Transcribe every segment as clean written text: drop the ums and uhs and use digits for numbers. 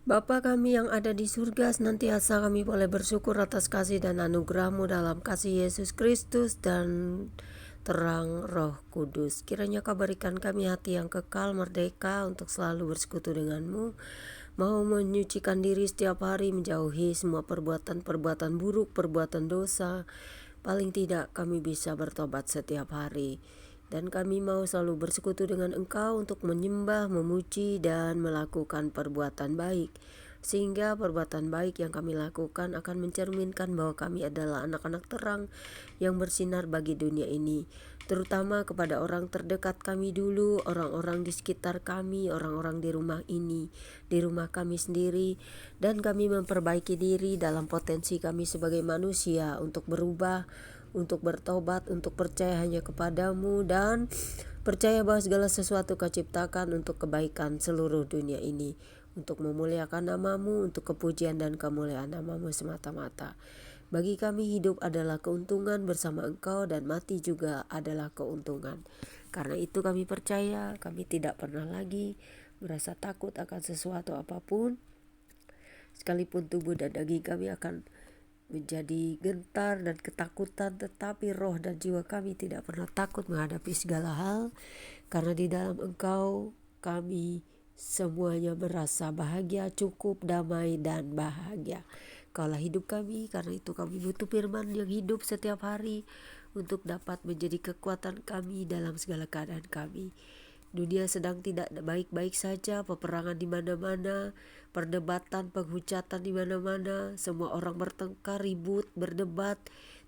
Bapa kami yang ada di surga, senantiasa kami boleh bersyukur atas kasih dan anugerah-Mu dalam kasih Yesus Kristus dan terang Roh Kudus. Kiranya Kau berikan kami hati yang kekal, merdeka untuk selalu bersekutu dengan-Mu, mau menyucikan diri setiap hari, menjauhi semua perbuatan-perbuatan buruk, perbuatan dosa. Paling tidak kami bisa bertobat setiap hari. Dan kami mau selalu bersekutu dengan Engkau untuk menyembah, memuji, dan melakukan perbuatan baik. Sehingga perbuatan baik yang kami lakukan akan mencerminkan bahwa kami adalah anak-anak terang yang bersinar bagi dunia ini. Terutama kepada orang terdekat kami dulu, orang-orang di sekitar kami, orang-orang di rumah ini, di rumah kami sendiri. Dan kami memperbaiki diri dalam potensi kami sebagai manusia untuk berubah, untuk bertobat, untuk percaya hanya kepadamu, dan percaya bahwa segala sesuatu Kau ciptakan untuk kebaikan seluruh dunia ini, untuk memuliakan namamu, untuk kepujian dan kemuliaan namamu semata-mata. Bagi kami hidup adalah keuntungan bersama Engkau, dan mati juga adalah keuntungan. Karena itu kami percaya kami tidak pernah lagi merasa takut akan sesuatu apapun, sekalipun tubuh dan daging kami akan menjadi gentar dan ketakutan, tetapi roh dan jiwa kami tidak pernah takut menghadapi segala hal, karena di dalam Engkau kami semuanya merasa bahagia, cukup, damai, dan bahagia. Kaulah hidup kami, karena itu kami butuh firman yang hidup setiap hari untuk dapat menjadi kekuatan kami dalam segala keadaan kami. Dunia sedang tidak baik-baik saja, peperangan di mana-mana, perdebatan, penghujatan di mana-mana, semua orang bertengkar, ribut, berdebat.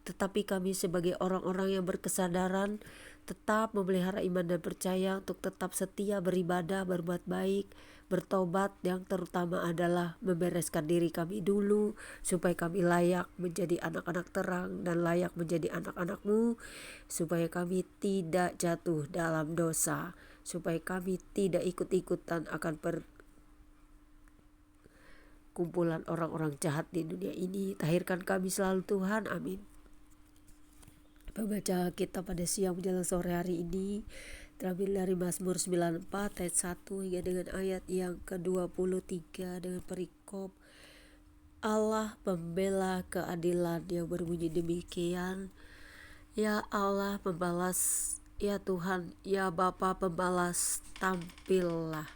Tetapi kami sebagai orang-orang yang berkesadaran tetap memelihara iman dan percaya untuk tetap setia beribadah, berbuat baik, bertobat, yang terutama adalah membereskan diri kami dulu supaya kami layak menjadi anak-anak terang dan layak menjadi anak-anak-Mu, supaya kami tidak jatuh dalam dosa, supaya kami tidak ikut-ikutan akan perkumpulan orang-orang jahat di dunia ini. Tahirkan kami selalu Tuhan, amin. Pembaca kita pada siang menjelang sore hari ini terambil dari Mazmur 94 ayat 1 hingga dengan ayat yang ke-23 dengan perikop Allah pembela keadilan yang berbunyi demikian. Ya Allah pembalas, ya Tuhan, ya Bapa pembalas, tampillah.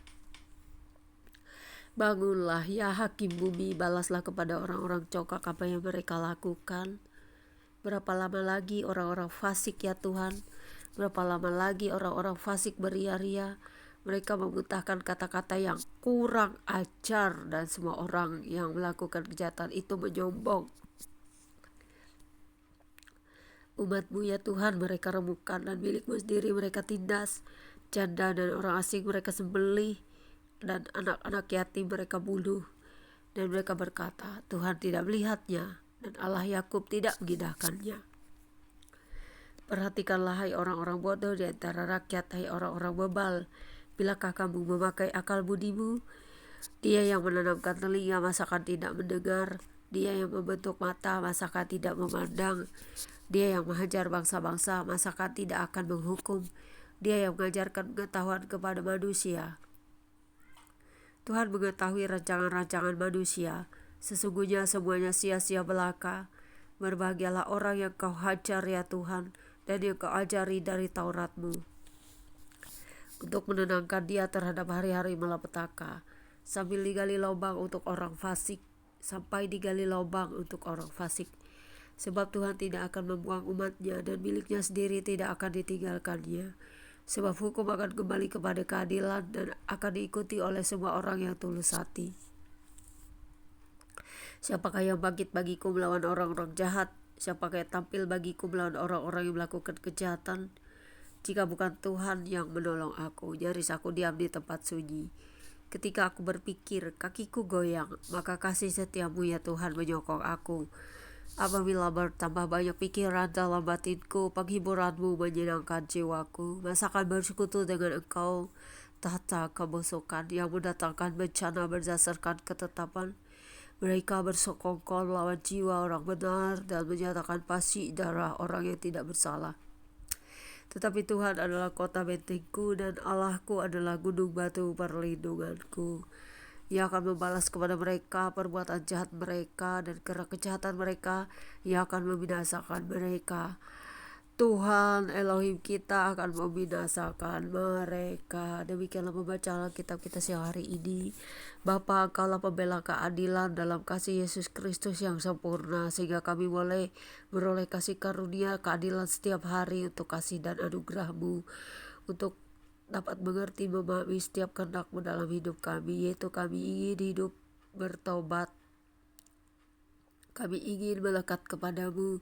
Bangunlah ya Hakim bumi, balaslah kepada orang-orang congkak apa yang mereka lakukan. Berapa lama lagi orang-orang fasik ya Tuhan? Berapa lama lagi orang-orang fasik beria-ria? Mereka memuntahkan kata-kata yang kurang ajar, dan semua orang yang melakukan kejahatan itu menyombong. Umat-Mu ya Tuhan mereka remukkan, dan milik-Mu sendiri mereka tindas. Janda dan orang asing mereka sembelih, dan anak-anak yatim mereka bunuh. Dan mereka berkata, Tuhan tidak melihatnya, dan Allah Yakub tidak mengindahkannya. Perhatikanlah hai orang-orang bodoh di antara rakyat, hai orang-orang bebal. Bilakah kamu memakai akal budimu? Dia yang menanamkan telinga, masakan tidak mendengar? Dia yang membentuk mata, masakan tidak memandang? Dia yang menghajar bangsa-bangsa, masakan tidak akan menghukum? Dia yang mengajarkan pengetahuan kepada manusia. Tuhan mengetahui rancangan-rancangan manusia. Sesungguhnya semuanya sia-sia belaka. Berbahagialah orang yang Kau hajar ya Tuhan, dan yang Kau ajari dari Taurat-Mu, untuk menenangkan dia terhadap hari-hari malapetaka, sambil digali lubang untuk orang fasik, sampai digali lubang untuk orang fasik. Sebab Tuhan tidak akan membuang umat-Nya, dan miliknya sendiri tidak akan ditinggalkannya. Sebab hukum akan kembali kepada keadilan, dan akan diikuti oleh semua orang yang tulus hati. Siapakah yang bangkit bagiku melawan orang-orang jahat? Siapakah yang tampil bagiku melawan orang-orang yang melakukan kejahatan? Jika bukan Tuhan yang menolong aku, nyaris aku diam di tempat sunyi. Ketika aku berpikir, kakiku goyang, maka kasih setiamu ya Tuhan menyokong aku. Apabila bertambah banyak pikiran dalam batinku, penghiburanmu menyenangkan jiwaku. Masakan bersekutu dengan Engkau, tahta kebusukan yang mendatangkan bencana berdasarkan ketetapan. Mereka bersekongkol melawan jiwa orang benar, dan menyatakan pasti darah orang yang tidak bersalah. Tetapi Tuhan adalah kota bentengku, dan Allahku adalah gunung batu perlindunganku. Ia akan membalas kepada mereka perbuatan jahat mereka, dan karena kejahatan mereka Ia akan membinasakan mereka. Tuhan Elohim kita akan membinasakan mereka. Demikianlah pembacaan Alkitab kita siang hari ini. Bapa, Engkaulah pembela keadilan dalam kasih Yesus Kristus yang sempurna, sehingga kami boleh beroleh kasih karunia keadilan setiap hari untuk kasih dan anugerah-Mu, untuk dapat mengerti memahami setiap kehendak-Mu dalam hidup kami, yaitu kami ingin hidup bertobat, kami ingin melekat kepadamu,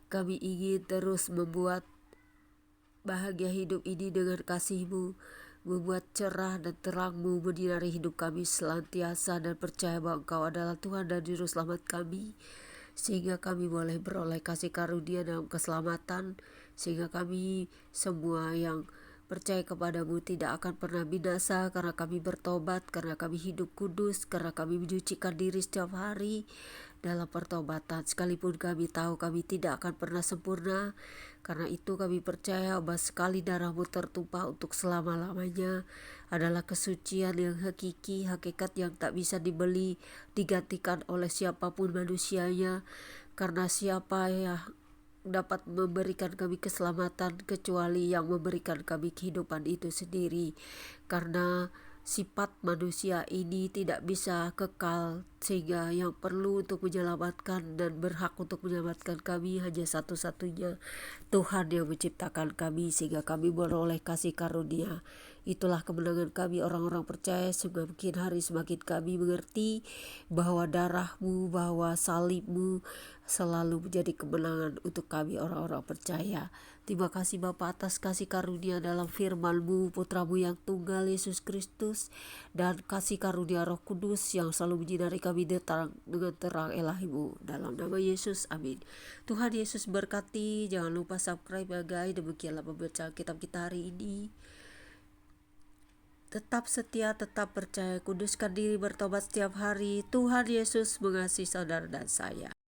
kami ingin terus membuat bahagia hidup ini dengan kasih-Mu, membuat cerah dan terang-Mu menyinari hidup kami senantiasa, dan percaya bahwa Engkau adalah Tuhan dan Juru Selamat kami, sehingga kami boleh beroleh kasih karunia dalam keselamatan, sehingga kami semua yang percaya kepadamu tidak akan pernah binasa, karena kami bertobat, karena kami hidup kudus, karena kami menyucikan diri setiap hari dalam pertobatan. Sekalipun kami tahu kami tidak akan pernah sempurna, karena itu kami percaya bahwa sekali darah-Mu tertumpah untuk selama-lamanya adalah kesucian yang hakiki, hakikat yang tak bisa dibeli, digantikan oleh siapapun manusianya. Karena siapa yang dapat memberikan kami keselamatan kecuali yang memberikan kami kehidupan itu sendiri. Karena sifat manusia ini tidak bisa kekal, sehingga yang perlu untuk menyelamatkan dan berhak untuk menyelamatkan kami hanya satu-satunya Tuhan yang menciptakan kami, sehingga kami beroleh kasih karunia. Itulah kemenangan kami orang-orang percaya. Semakin hari semakin kami mengerti bahwa darah-Mu, bahwa salib-Mu selalu menjadi kemenangan untuk kami orang-orang percaya. Terima kasih Bapa atas kasih karunia dalam firman-Mu, Putra-Mu yang tunggal Yesus Kristus, dan kasih karunia Roh Kudus yang selalu menyinari kami dengan terang Ilahi-Mu. Dalam nama Yesus, amin. Tuhan Yesus berkati. Jangan lupa subscribe ya guys. Demikianlah pembacaan kitab kita hari ini. Tetap setia, tetap percaya, kuduskan diri, bertobat setiap hari. Tuhan Yesus mengasihi saudara dan saya.